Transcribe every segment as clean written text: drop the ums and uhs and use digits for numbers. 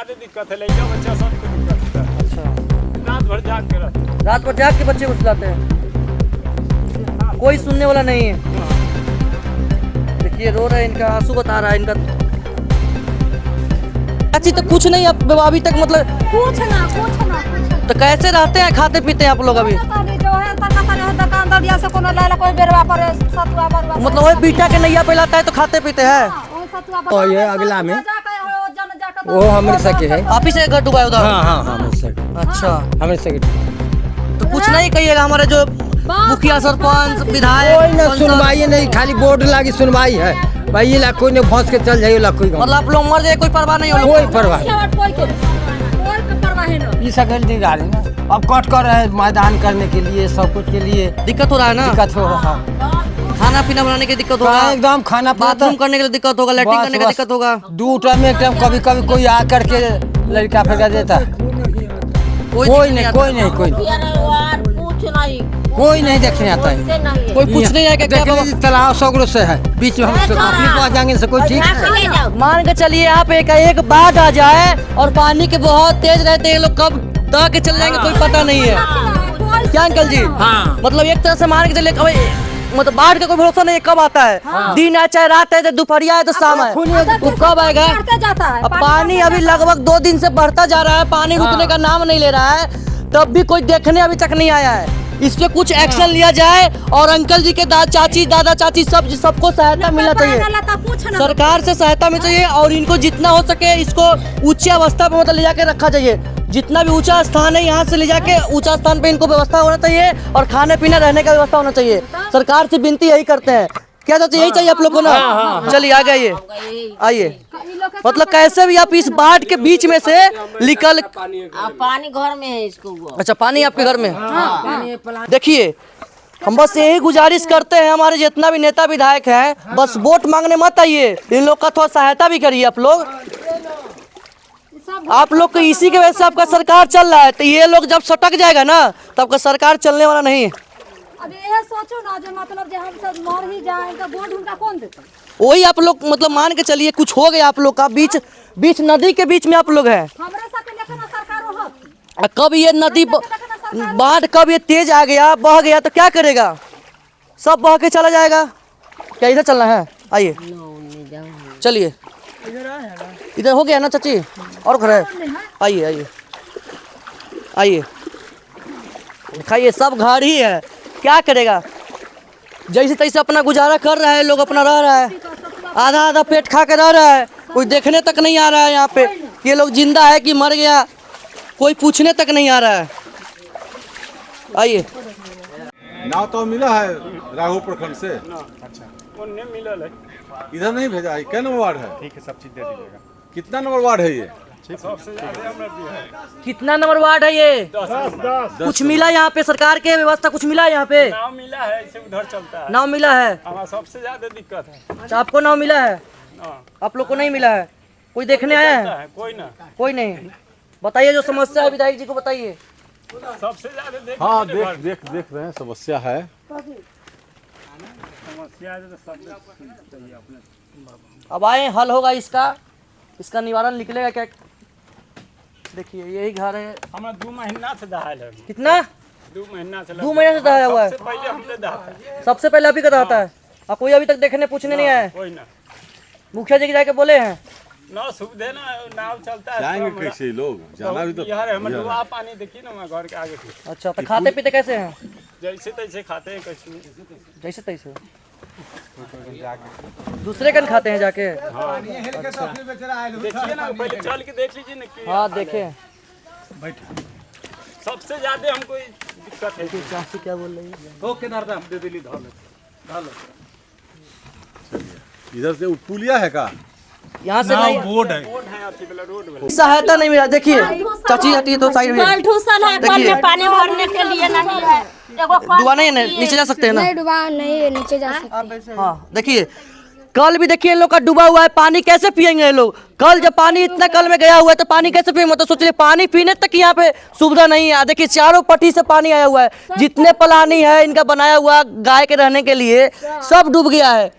ज्यादा दिक्कत है, लड़का बच्चा सबको दिक्कत है। अच्छा, रात भर जाग के रहते हैं। रात भर जाग के बच्चे घुस जाते हैं, कोई सुनने वाला नहीं है। देखिए रो रहे हैं, इनका आंसू बता रहा है इनका। अच्छी तो कुछ नहीं अब अभी तक, मतलब कुछ ना तो कैसे रहते हैं, खाते पीते हैं आप लोग अभी? जो है दुकानदारिया से कोनो लाला कोई बेरवा पर सतुआ बरवा, मतलब वही बीटा के नैया पे लाता है तो खाते पीते हैं। ओ सतुआ और ये अगला में जाके वो हमारे सके है। आप ही से घर डूबा है उधर? हाँ हमारे सके, अच्छा, हमारे सके। तो कुछ नहीं कहिएगा हमारे जो मुखिया सरपंच विधायक कोई ना संसद? सुनवाई नहीं, खाली बोर्ड लागी सुनवाई है भाई। ये ला कोई ने फंस के चल जाइए ला कोई मतलब आप लोग मर जाए कोई परवाह नहीं हो? कोई परवाह कोई परवाह नहीं। ये सकल नहीं गा रहे ना, अब कट कर रहे हैं मैदान करने के लिए, सब कुछ के लिए दिक्कत हो रहा है ना? दिक्कत हो रहा है। खाना पीना बनाने की दिक्कत होगा, कहाँ एकदम खाना पीना बाथरूम करने के लिए दिक्कत होगा, लैट्रिन करने का दिक्कत होगा। 2 टाइम एक टाइम कभी कभी कोई आ करके लड़का फेंका देता है। कोई नहीं कोई नहीं देखने आता है, कोई पूछ नहीं आएगा क्या बाबा? देखने तालाब सगरों से है, बीच में हम अपने पास जाएंगे से कोई ठीक है? मान के चलिए आप एक बाढ़ आ जाए और पानी के बहुत तेज रहते हैं, लोग कब दह के चल जाएंगे कोई पता नहीं है। क्या अंकल जी? हाँ। मतलब एक तरह से मान के चलिए मतलब बाढ़ का कोई भरोसा नहीं है कब आता है। दिन है चाहे रात है, दोपहरिया है तो शाम है, वो कब आएगा? अब पानी अभी लगभग 2 दिन से बढ़ता जा रहा है, पानी रुकने का नाम नहीं ले रहा है, तब भी कोई देखने अभी तक नहीं आया है। इस पे कुछ एक्शन लिया जाए और अंकल जी के दादा चाची सबको सहायता मिलना चाहिए, सरकार से सहायता मिलनी चाहिए और इनको जितना हो सके इसको ऊंची अवस्था पे मतलब ले जाके रखा चाहिए। जितना भी ऊंचा स्थान है यहाँ से ले जाके ऊंचा स्थान पे इनको व्यवस्था होना चाहिए और खाने पीने रहने का व्यवस्था होना चाहिए। सरकार से विनती यही करते हैं। क्या चाहते यही चाहिए आप लोग को ना? चलिए आगे आइए। मतलब कैसे भी आप इस बाढ़ के बीच में से निकल। पानी घर में है इसको वो। अच्छा, पानी आपके घर में? देखिए हम बस यही गुजारिश करते हैं, हमारे जितना भी नेता विधायक हैं, बस वोट मांगने मत आइए, इन लोग का थोड़ा सहायता भी करिए आप लोग। आप लोग को इसी के वजह से आपका सरकार चल रहा है, तो ये लोग जब सटक जाएगा ना तो आपका सरकार चलने वाला नहीं है। अब ये सोचो ना, जो मतलब जो हम सब मर ही जाए तो वोट उनका कौन देता? वही आप लोग मतलब मान के चलिए कुछ हो गया आप लोग का, बीच नदी के बीच में आप लोग हैं। हमरे साथ लेकर ना सरकार हो, कब ये नदी बाढ़ कब ये तेज आ गया, बह गया तो क्या करेगा? सब बह के चला जाएगा। क्या इधर चलना है? आइए चलिए, इधर हो गया ना चाची, और घर है? आइए आइए दिखाइए, सब घर ही है, क्या करेगा? जैसे तैसे अपना गुजारा कर रहा है, लोग अपना रह रहा है, आधा पेट खा के रह रहा है, कोई देखने तक नहीं आ रहा है यहाँ पे ये लोग जिंदा है कि मर गया, कोई पूछने तक नहीं आ रहा है। आइए। नाव तो मिला है राघो प्रखंड से। अच्छा, उन्हें मिलल है, इधर नहीं भेजा है। क्या नंबर वार्ड है? ठीक है, सब चीज दे दीजिएगा। कितना नंबर वार्ड है ये? सबसे ज्यादा हमरा दिया है। कितना नंबर वार्ड है ये? 10 कुछ मिला यहाँ पे? सरकार के व्यवस्था कुछ मिला यहाँ पे? नाव मिला है, इसे उधर चलता है। नाव मिला है? हमारा सबसे ज्यादा दिक्कत है। अच्छा, आपको नाव मिला है? हाँ। आप लोग को नहीं मिला है? कोई देखने आया है? कोई ना, कोई नहीं। बताइए जो समस्या है विधायक जी को बताइए। सबसे ज्यादा देख देख रहे हैं समस्या है। समस्या है तो सब चाहिए अपने। अब आए, हल होगा इसका निवारण निकलेगा क्या? देखिए यही घर है, हमारा 2 महीना से दहाल है। कितना? 2 महीना से 2 महीने से दहाया हुआ है? सबसे पहले हमने दहाया है। सबसे पहले अभी का दहाता है और कोई अभी तक देखने पूछने नहीं आया? कोई ना, मुखिया जी के जाके बोले हैं? ना सुविधा ना, नाव चलता है। जाएंगे कैसे लोग? जाना भी तो यार हम डुबा पानी देखिए ना वहाँ घर के आगे से। अच्छा, तो खाते पीते कैसे हैं? जैसे तैसे खाते हैं, कैसे जैसे तैसे दूसरे कन खाते हैं जाके? देखिए ना, पहले चल के देख लीजिए ना कि हाँ देखे। सबसे ज्यादा हमको दिक्कत है। चाची क्या बोल रही है? इधर से पुलिया है का? यहाँ से नहीं, रोड है अच्छी वाला रोड वाला। सहायता नहीं मिला। देखिए चाची हटी तो साइड में ठूसन है, कल में पानी भरने के लिए नहीं है। डुबा नहीं है, नीचे जा सकते हैं ना? नहीं डुबा नहीं, नीचे जा सकते। हाँ देखिए, कल भी देखिए इन लोग का डूबा हुआ है, पानी कैसे पियेंगे ये लोग? कल जब पानी इतना कल में गया हुआ है तो पानी कैसे पियेंगे? मतलब सोचिए पानी पीने तक यहाँ पे सुविधा नहीं है। देखिए चारों पट्टी से पानी आया हुआ है, जितने पलानी है इनका बनाया हुआ गाय के रहने के लिए सब डूब गया है।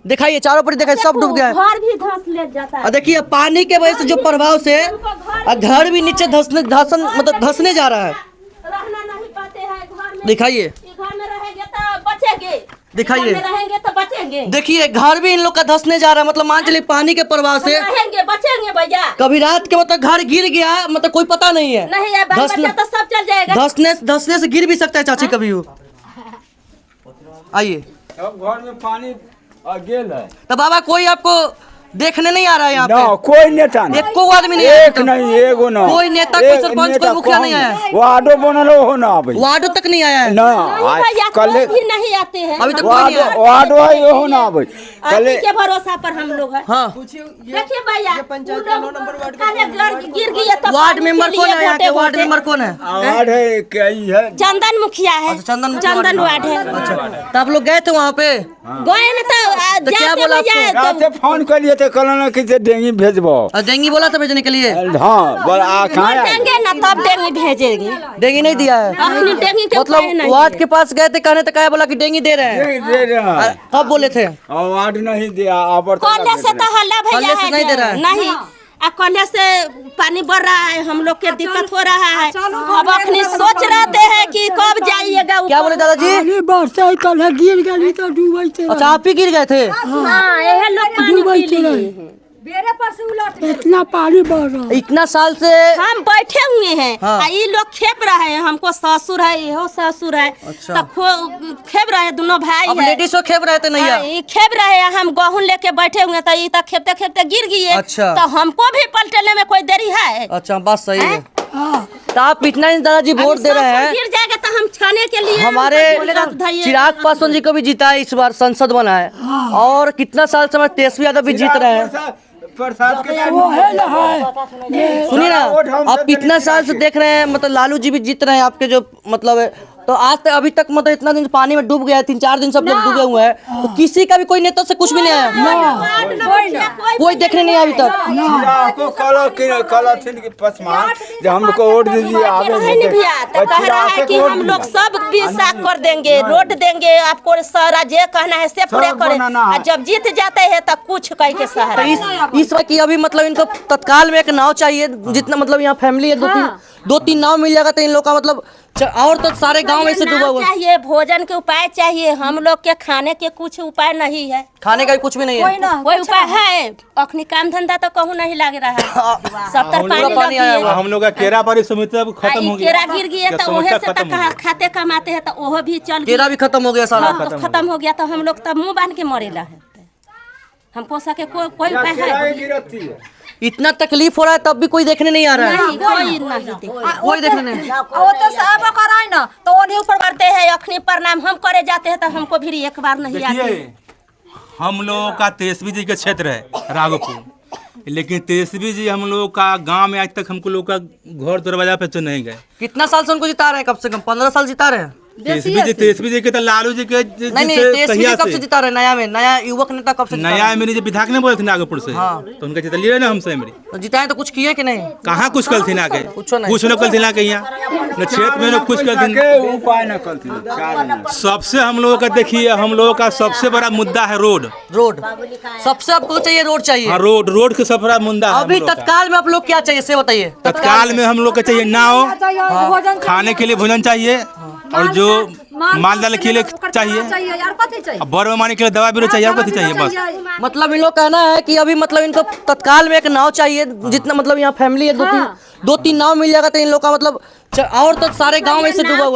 दिखाइए चारों पर दिखाइए, सब डूब गया है। घर भी धंस ले जाता है। और देखिए पानी के वजह से जो प्रभाव से घर भी नीचे धंसने जा रहा है। रहना नहीं पाते हैं घर में। दिखाइए, घर में रहेंगे तो बचेंगे, दिखाइए, घर में रहेंगे तो बचेंगे, देखिए घर भी इन लोग का धंसने जा रहा है। मतलब मान चलिए पानी के प्रभाव से रहेंगे बचेंगे भैया। कभी रात के मतलब घर गिर गया, मतलब कोई पता नहीं है। नहीं है, बाल बच्चा तो सब चल जाएगा। धंसने से गिर भी सकता है चाची कभी हो। आइए, अब घर में पानी आ गेल है। तो बाबा कोई आपको देखने नहीं आ रहा है यहाँ ना पे? कोई नेता नहीं, एको आदमी नहीं आया एक अभी तक? नहीं एगो ना, कोई नेता, कोई सरपंच, कोई मुखिया नहीं आया? वार्डो बनल हो ना अभी वार्डो तक नहीं आया है ना, नहीं भैया, कल कोई भी नहीं आते हैं। अभी तक कोई नहीं आया। वार्डो हो ना अभी कल आदमी के भरोसा पर हम लोग हैं। हाँ, देखिए भैया, गिर गया तो वार्ड पानी मेंबर के कौन लिए है यहाँ के? घोटे वार्ड घोटे। मेंबर कौन है? वार्ड है क्या ही है, चंदन मुखिया है। अच्छा, चंदन मुखिया चंदन वार्ड है। तो आप लोग गए थे वहाँ पे? गए न तो क्या जाते बोला भैया, आपको? रात से फोन करिए तो कल ना कि डेंगी भेजबो। और डेंगी बोला था भेजने के लिए? हाँ बोला आ कहाँ मर देंगे ना तब डेंगी भेजेंगे। डेंगी नहीं दिया है? अपनी डेंगी के उपाय मतलब नहीं वार्ड है। के पास गए थे, कहने तो क्या बोला कि डेंगी दे रहे हैं? नहीं दे रहा है, कब बोले थे? और वार्ड नहीं दिया। अब कॉलेज से तो हल्ला भैया कॉलेज से है नहीं दे रहा है? नहीं, कॉलेज से पानी बढ़ रहा है, हम लोग के दिक्कत हो रहा है। अब अपनी सोच रहते हैं कि कब जाइएगा ऊपर। क्या बोले दादाजी? बरसात कल गिर गई तो डूबे थे। अच्छा, आप ही गिर गए थे? हाँ, यह लोग पानी पी लिए हैं। बेरे पर से उलट इतना पानी बढ़ रहा है। इतना साल से हम बैठे हुए हैं। हाँ। ये लोग खेप रहे हैं, हमको ससुर है, यहो ससुर है। अच्छा। तो खेप रहे हैं, दोनों भाई अब है। लेडीज को खेप रहे थे नैया? हाँ, ये खेप रहे हैं, हम गहूं लेके बैठे हुए, तो ये तो खेपते खेपते गिर गई। अच्छा। तो हमको भी पलटने में कोई देरी है? अच्छा, बात सही है। तो आप इतना ही दादाजी वोट दे रहे हैं। गिर जाएगा तो हम छाने के लिए हमारे बोलेगा तो धैर्य। चिराग पासवान जी को भी जीता है, इस बार संसद बना है। और कितना साल से हमारे तेजस्वी यादव भी जीत रहे हैं। प्रसाद के वो है ना है। सुनिए ना, आप इतना साल से देख रहे हैं, मतलब लालू जी भी जीत रहे हैं आपके जो मतलब है। तो आज तक अभी तक मतलब इतना दिन पानी में डूब गया है, 3-4 दिन सब लोग डूबे हुए हैं। तो किसी का भी कोई नेता से कुछ भी नहीं आया, कोई देखने नहीं आया अभी तक। को कल थी कि पसमान जो हमको वोट दीजिए आगे नहीं भैया, तो कह रहा है कि हम लोग सब भी साफ कर देंगे, रोड देंगे, आपको सारा जे कहना है से पूरे करें। और जब जीत जाते हैं तो कुछ कह के तो सहारा। इस बार की अभी मतलब इनको तत्काल में एक नाव चाहिए, जितना मतलब यहाँ फैमिली है, 2-3 नाव मिल जाएगा तो इन लोग का मतलब और तो सारे गांव में से डूबा हुआ है। चाहिए, भोजन के उपाय चाहिए। हम लोग के खाने के कुछ उपाय नहीं है, खाने का भी कुछ भी नहीं है। कोई उपाय है? अखनी काम धंधा तो कहूँ नहीं लग रहा है। 70 पानी आया हुआ। हम लोग का केरा बारी समिति अब खत्म हो केरा गया, गिर गया तो ओहे से तो खाते कमाते हैं, तो ओहो भी चल केरा भी खत्म हो गया सारा। हाँ, तो खत्म हो गया तो हम लोग तब मुंह बांध के मरेला है। हमको सके कोई उपाय है? इतना तकलीफ हो रहा है तब भी कोई देखने नहीं आ रहा है। नहीं, कोई नहीं। कोई देखने नहीं। वो तो सब कराए ना तो उन्हीं ऊपर करते हैं, अखनी प्रणाम हम करे जाते हैं तो हमको भी एक बार नहीं आते। देखिए, हम लोगों का तेजस्वी जी का क्षेत्र है राघोपुर, लेकिन तेजस्वी जी हम लोग का गांव में आज तक हमको लोग का घर दरवाजा पे तो नहीं गए। कितना साल से उनको जिता रहे हैं? कम से कम 15 साल जिता रहे हैं। तेजस्वी जी के तो लालू जी के नहीं, तेजस्वी जी कब से जिता रहे? नया में नया युवक नेता कब से जिता नया मेरी जो विधायक ने बोले थे नागपुर से, तो उनका जिता लिया ना हमसे मेरी। तो जिताए तो कुछ किए कि नहीं? कहाँ कुछ कल थी ना के, कुछ नहीं। कुछ न कल थी ना के यहाँ न क्षेत्र में न कुछ कल थी। उपाय न कल थी। सबसे हम लोगों का देखिए, हम लोगों का सबसे बड़ा मुद्दा है रोड। सबसे आपको चाहिए रोड चाहिए। हाँ, रोड का सबसे बड़ा मुद्दा है। अभी तत्काल में आप लोग क्या चाहिए से बताइए। तत्काल में हम लोग का चाहिए नाव, खाने के लिए भोजन चाहिए, और जो माल डाल के लिए चाहिए, बड़ बीमारी के लिए दवा भी चाहिए, और कथी चाहिए बस। मतलब इन लोग कहना है कि अभी मतलब इनको तत्काल में एक नाव चाहिए, जितना मतलब यहाँ फैमिली है, 2-3 नाव मिल जाएगा तो इन लोग का मतलब और तो सारे गांव में से डूबा हुआ।